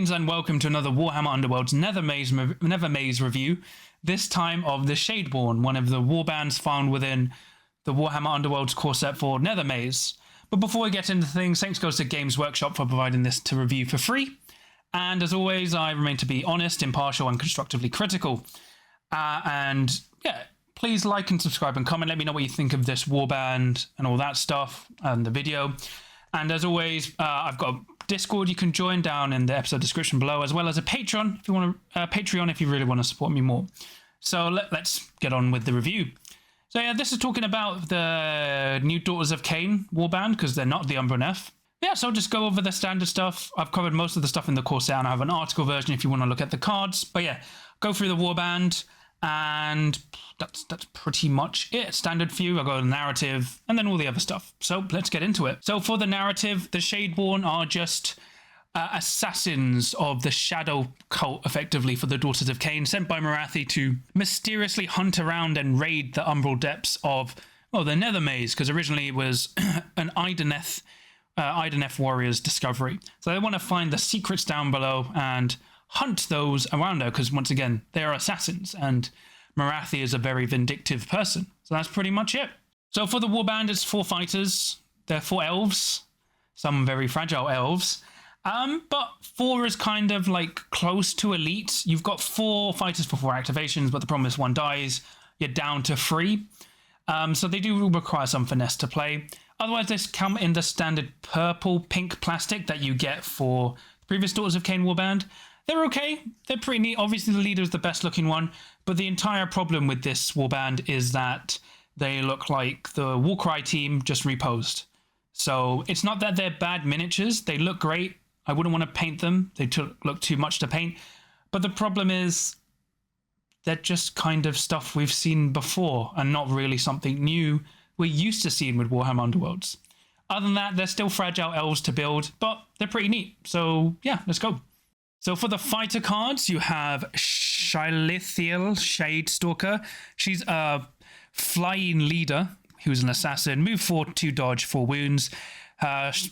Greetings and welcome to another Warhammer Underworlds Nethermaze review, this time of the Shadeborn, one of the warbands found within the Warhammer Underworlds core set for Nethermaze. But before we get into things, thanks goes to Games Workshop for providing this to review for free. And as always, I remain to be honest, impartial and constructively critical. Please like and subscribe and comment. Let me know what you think of this warband and all that stuff and the video. And as always, I've got a Discord you can join down in the episode description below, as well as a Patreon if you want to Patreon if you really want to support me more. So let's get on with the review. So yeah, this is talking about the new Daughters of Cain warband because they're not the Umbra F. Yeah, so I'll just go over the standard stuff. I've covered most of the stuff in the core set, and I have an article version if you want to look at the cards. But yeah, go through the warband, and that's pretty much it. Standard view, I'll go to the narrative, and then all the other stuff. So let's get into it. So for the narrative, the Shadeborn are just assassins of the shadow cult, effectively, for the Daughters of Cain, sent by Morathi to mysteriously hunt around and raid the umbral depths of, well, the Nethermaze, because originally it was an Ideneth warrior's discovery. So they want to find the secrets down below and hunt those around her, because once again, they are assassins, and Morathi is a very vindictive person. So that's pretty much it. So for the warband, it's 4 fighters. They're 4 elves, some very fragile elves. But 4 is kind of like close to elite. You've got 4 fighters for 4 activations, but the problem is 1 dies, you're down to 3. So they do require some finesse to play. Otherwise, they come in the standard purple-pink plastic that you get for the previous Daughters of Cain warband. They're okay. They're pretty neat. Obviously, the leader is the best looking one. But the entire problem with this warband is that they look like the Warcry team just reposed. So it's not that they're bad miniatures. They look great. I wouldn't want to paint them. They look too much to paint. But the problem is they're just kind of stuff we've seen before and not really something new we're used to seeing with Warhammer Underworlds. Other than that, they're still fragile elves to build, but they're pretty neat. So yeah, let's go. So for the fighter cards, you have Shalithiel, Shadestalker. She's a flying leader who's an assassin. Move 4, 2 dodge, 4 wounds.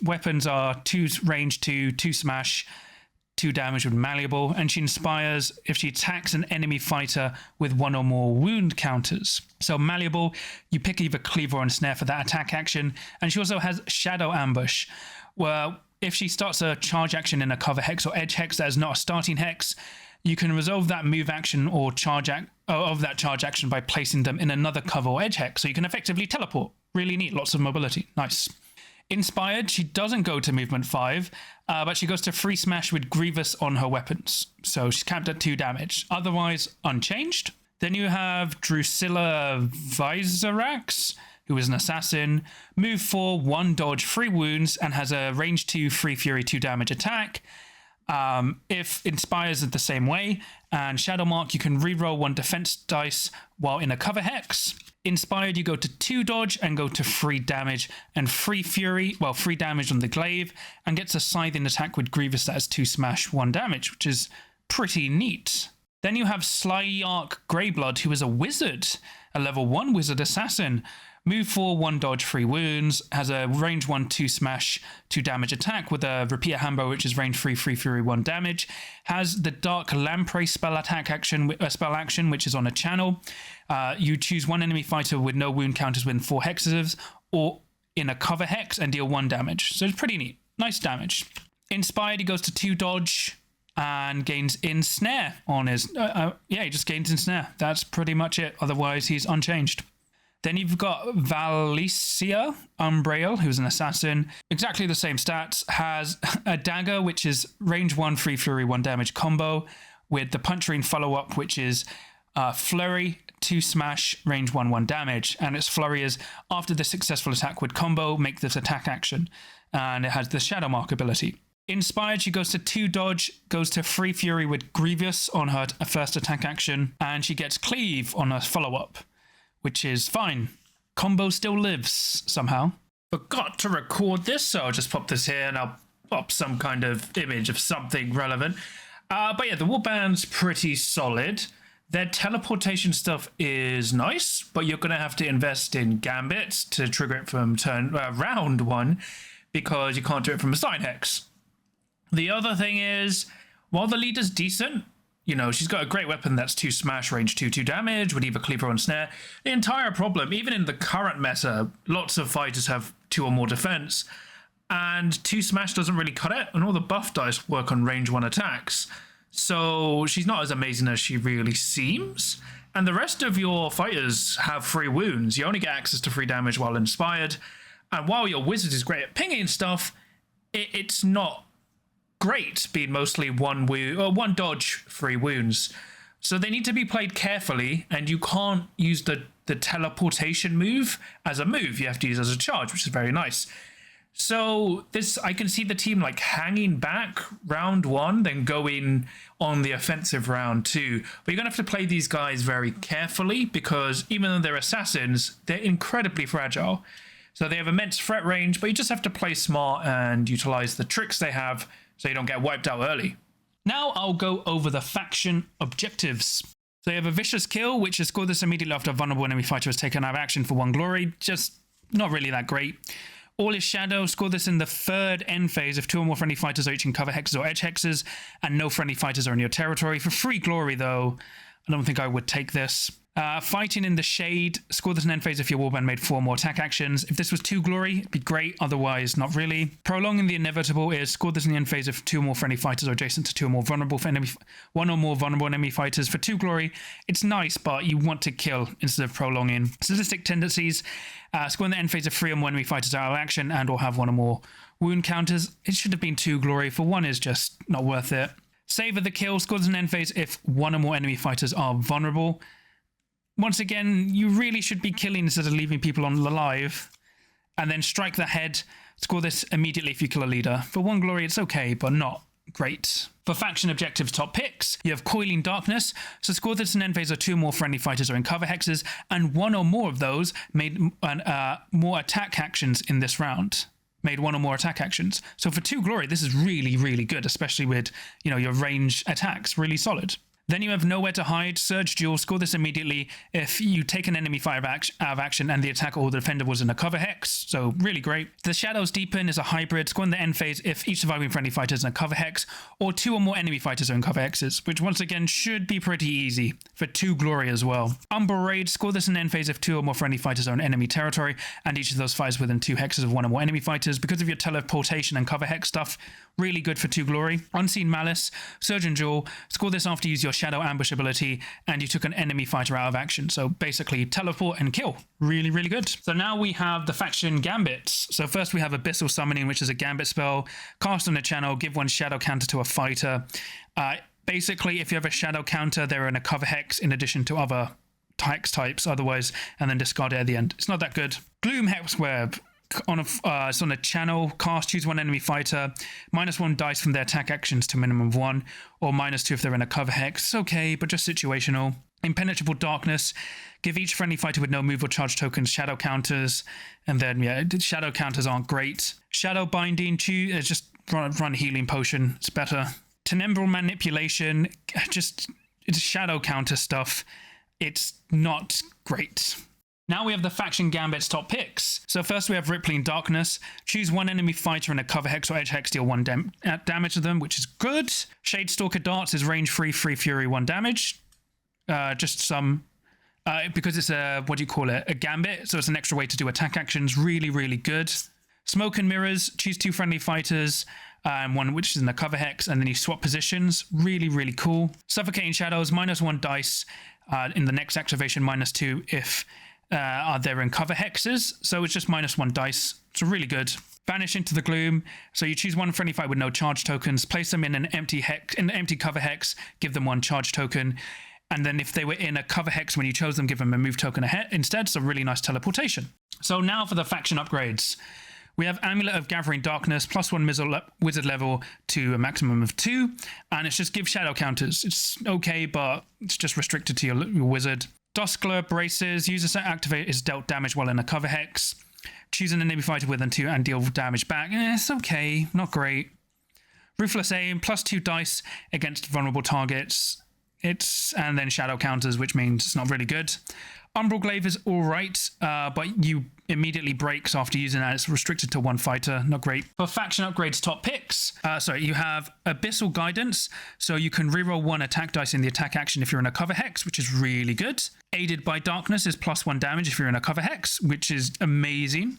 Weapons are 2 range, 2 smash, 2 damage with malleable. And she inspires if she attacks an enemy fighter with 1 or more wound counters. So malleable, you pick either cleaver or ensnare for that attack action. And she also has shadow ambush, where if she starts a charge action in a cover hex or edge hex that is not a starting hex, you can resolve that move action or charge action by placing them in another cover or edge hex. So you can effectively teleport. Really neat, lots of mobility. Nice. Inspired, she doesn't go to movement 5, but she goes to free smash with Grievous on her weapons. So she's capped at 2 damage. Otherwise, unchanged. Then you have Drusilla Vizerax, who is an assassin. Move 4, 1 dodge, 3 wounds, and has a range 2, free fury, 2 damage attack. If inspires it the same way, and Shadow Mark, you can reroll 1 defense dice while in a cover hex. Inspired, you go to 2 dodge and go to 3 damage and free fury, 3 damage on the glaive, and gets a scything attack with Grievous that has 2 smash, 1 damage, which is pretty neat. Then you have Slyark Greyblood, who is a wizard, a level 1 wizard assassin. Move 4, 1 dodge, 3 wounds, has a range 1, 2 smash, 2 damage attack with a repeater handbow, which is range 3, free fury, 1 damage. Has the Dark Lamprey spell action, which is on a channel. You choose 1 enemy fighter with no wound counters within 4 hexes or in a cover hex and deal 1 damage. So it's pretty neat. Nice damage. Inspired, he goes to 2 dodge and gains Ensnare on his... he just gains Ensnare. That's pretty much it. Otherwise, he's unchanged. Then you've got Valicia Umbrail, who's an assassin. Exactly the same stats. Has a dagger, which is range 1, free fury, 1 damage combo, with the puncturing follow-up, which is flurry, 2 smash, range 1, 1 damage. And its flurry is after the successful attack with combo, make this attack action. And it has the Shadow Mark ability. Inspired, she goes to 2 dodge, goes to free fury with Grievous on her first attack action, and she gets cleave on her follow-up, which is fine. Combo still lives somehow. Forgot to record this, so I'll just pop this here and I'll pop some kind of image of something relevant. But yeah, the warband's pretty solid. Their teleportation stuff is nice, but you're going to have to invest in Gambits to trigger it from round 1, because you can't do it from a sign hex. The other thing is, While the leader's decent, you know, she's got a great weapon that's 2 smash, range 2 damage, with either cleaver or snare. The entire problem, even in the current meta, lots of fighters have 2 or more defense, and 2 smash doesn't really cut it, and all the buff dice work on range 1 attacks. So she's not as amazing as she really seems. And the rest of your fighters have 3 wounds. You only get access to 3 damage while inspired. And while your wizard is great at pinging stuff, it's not great being mostly 1 dodge, 3 wounds. So they need to be played carefully, and you can't use the teleportation move as a move. You have to use it as a charge, which is very nice. So I can see the team like hanging back round 1, then going on the offensive round 2. But you're going to have to play these guys very carefully, because even though they're assassins, they're incredibly fragile. So they have immense threat range, but you just have to play smart and utilize the tricks they have so you don't get wiped out early. Now I'll go over the faction objectives. So you have a vicious kill, which is score this immediately after a vulnerable enemy fighter has taken out of action for 1 glory. Just not really that great. All is Shadow, score this in the 3rd end phase if 2 or more friendly fighters are each in cover hexes or edge hexes, and no friendly fighters are in your territory. For 3 glory though, I don't think I would take this. Fighting in the Shade, score this in end phase if your warband made 4 more attack actions. If this was 2 glory, it'd be great, otherwise not really. Prolonging the Inevitable is score this in the end phase if 2 or more friendly fighters are adjacent to 2 or more vulnerable enemy, 1 or more vulnerable enemy fighters. For 2 glory, it's nice, but you want to kill instead of prolonging. Sadistic Tendencies, score in the end phase if 3 or more enemy fighters are out of action and or have 1 or more wound counters. It should have been 2 glory, for 1 is just not worth it. Savor the Kill, scores in end phase if 1 or more enemy fighters are vulnerable. Once again, you really should be killing instead of leaving people alive. And then Strike the Head, score this immediately if you kill a leader. For 1 glory, it's okay, but not great. For faction objectives top picks, you have Coiling Darkness, so score this in end phase of 2 or more friendly fighters are in cover hexes, and 1 or more of those made more attack actions in this round. Made 1 or more attack actions. So for 2 glory, this is really, really good, especially with, you know, your range attacks, really solid. Then you have Nowhere to Hide, Surge Duel, score this immediately if you take an enemy fighter out of action and the attacker or the defender was in a cover hex, so really great. The Shadows Deepen is a hybrid, score in the end phase if each surviving friendly fighter is in a cover hex, or 2 or more enemy fighters are in cover hexes, which once again should be pretty easy, for 2 glory as well. Umbral Raid, score this in end phase if 2 or more friendly fighters are in enemy territory, and each of those fighters within 2 hexes of 1 or more enemy fighters. Because of your teleportation and cover hex stuff, really good for 2 glory. Unseen Malice, Surgeon Duel, score this after you use your Shadow Ambush ability and you took an enemy fighter out of action. So basically teleport and kill. Really, really good. So now we have the faction Gambits. So first we have Abyssal Summoning, which is a Gambit spell. Cast on a channel, give 1 Shadow counter to a fighter. Basically, if you have a Shadow counter, they're in a cover hex in addition to other hex types otherwise, and then discard it at the end. It's not that good. Gloom Hex Web. It's on a channel, cast, choose 1 enemy fighter, -1 dice from their attack actions to minimum of 1, or -2 if they're in a cover hex. It's okay, but just situational. Impenetrable Darkness, give each friendly fighter with no move or charge tokens shadow counters, and then yeah, shadow counters aren't great. Shadow Binding, just run Healing Potion, it's better. Tenembral Manipulation, it's shadow counter stuff, it's not great. Now we have the faction Gambits top picks. So first we have Rippling Darkness. Choose 1 enemy fighter in a cover hex or edge hex, deal 1 damage to them, which is good. Shadestalker Darts is range 3, free fury, 1 damage. Just some, because it's a, a gambit, so it's an extra way to do attack actions. Really, really good. Smoke and Mirrors, choose 2 friendly fighters, and 1 which is in the cover hex, and then you swap positions. Really, really cool. Suffocating Shadows, -1 dice. In the next activation, -2 if they're in cover hexes, so it's just -1 dice. It's really good. Vanish into the Gloom, so you choose 1 friendly fight with no charge tokens, place them in an empty cover hex, give them 1 charge token, and then if they were in a cover hex when you chose them, give them a move token ahead instead. So really nice teleportation. So now for the faction upgrades. We have Amulet of Gathering Darkness, +1 wizard level to a maximum of 2, and it's just give shadow counters. It's okay, but it's just restricted to your wizard. Duskler Braces, user set activate is dealt damage while in a cover hex. Choose an enemy fighter within 2 and deal damage back. It's okay, not great. Ruthless Aim, +2 dice against vulnerable targets. And then shadow counters, which means it's not really good. Umbral Glaive is alright, but you immediately breaks after using that. It's restricted to one fighter. Not great. For faction upgrades top picks, you have Abyssal Guidance. So you can reroll 1 attack dice in the attack action if you're in a cover hex, which is really good. Aided by Darkness is +1 damage if you're in a cover hex, which is amazing.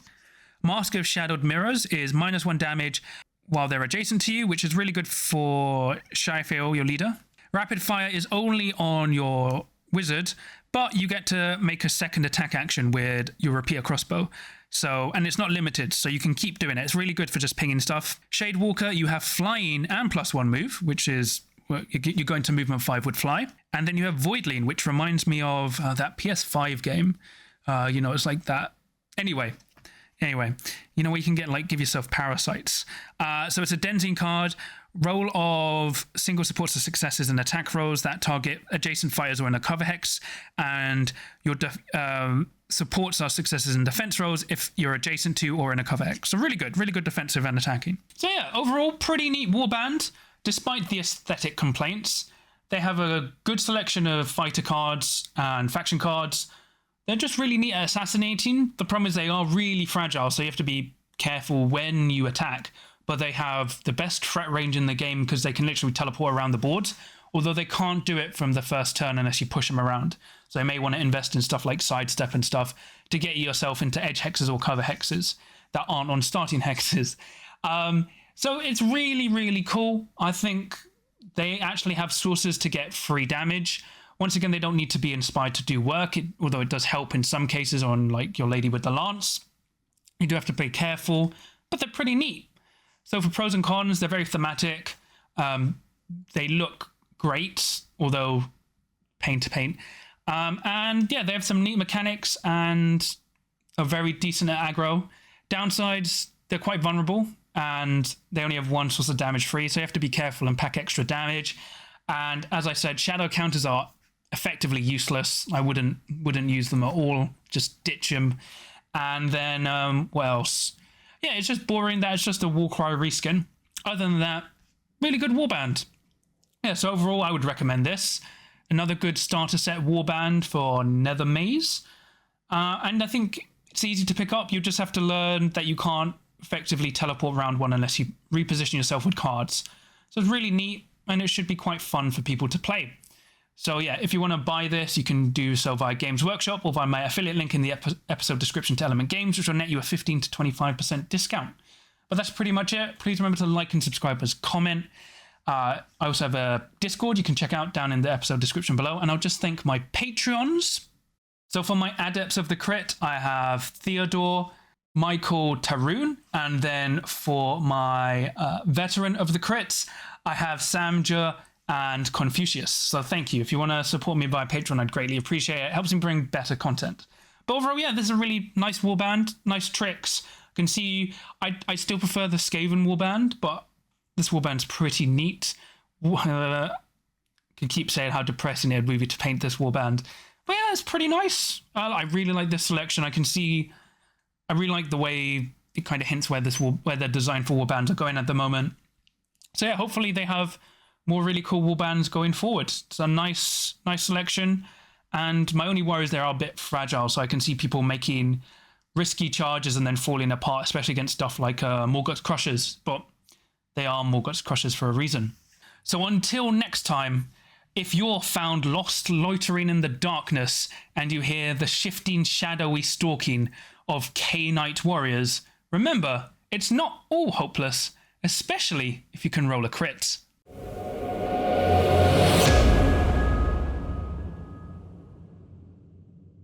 Mask of Shadowed Mirrors is -1 damage while they're adjacent to you, which is really good for Shaifael, your leader. Rapid Fire is only on your wizard, but you get to make a second attack action with your Rapier crossbow. So, and it's not limited, so you can keep doing it. It's really good for just pinging stuff. Shadewalker, you have flying and +1 move, which is, you go into movement 5 with fly. And then you have Voidling, which reminds me of that PS5 game. It's like that. Anyway, you know where you can get, give yourself parasites. So it's a Denzine card. Roll of single supports to successes and attack rolls that target adjacent fighters or in a cover hex, and your supports are successes and defense rolls if you're adjacent to or in a cover hex. So really good defensive and attacking. So yeah, overall pretty neat warband. Despite the aesthetic complaints, they have a good selection of fighter cards and faction cards. They're just really neat at assassinating. The problem is they are really fragile, so you have to be careful when you attack. But they have the best threat range in the game because they can literally teleport around the board, although they can't do it from the first turn unless you push them around. So you may want to invest in stuff like sidestep and stuff to get yourself into edge hexes or cover hexes that aren't on starting hexes. So it's really, really cool. I think they actually have sources to get free damage. Once again, they don't need to be inspired to do work, although it does help in some cases on your lady with the lance. You do have to be careful, but they're pretty neat. So for pros and cons, they're very thematic. They look great, although pain to paint. And yeah, they have some neat mechanics and are very decent at aggro. Downsides, they're quite vulnerable and they only have 1 source of damage free, so you have to be careful and pack extra damage. And as I said, shadow counters are effectively useless. I wouldn't use them at all. Just ditch them. And then what else? Yeah, it's just boring that it's just a Warcry reskin. Other than that, really good warband. Yeah, so overall, I would recommend this. Another good starter set warband for Nethermaze. And I think it's easy to pick up. You just have to learn that you can't effectively teleport around one unless you reposition yourself with cards. So it's really neat, and it should be quite fun for people to play. So yeah, if you want to buy this, you can do so via Games Workshop or via my affiliate link in the episode description to Element Games, which will net you a 15 to 25% discount. But that's pretty much it. Please remember to like and subscribe as comment. I also have a Discord you can check out down in the episode description below. And I'll just thank my Patreons. So for my Adepts of the Crit, I have Theodore, Michael Taroon. And then for my Veteran of the Crits, I have Samja and Confucius. So thank you. If you want to support me via Patreon, I'd greatly appreciate it. It helps me bring better content. But overall, yeah, this is a really nice warband, nice tricks. I can see I still prefer the Skaven warband, but this warband's pretty neat. I can keep saying how depressing it would be to paint this warband. But yeah, it's pretty nice. I really like this selection. I really like the way it kind of hints where their design for warbands are going at the moment. So yeah, hopefully they have more really cool warbands going forward. It's a nice selection, and my only worry is they are a bit fragile, so I can see people making risky charges and then falling apart, especially against stuff like Morgot's Crushers, but they are Morgot's Crushers for a reason. So until next time, if you're found lost loitering in the darkness and you hear the shifting, shadowy stalking of K-Knight warriors, remember, it's not all hopeless, especially if you can roll a crit.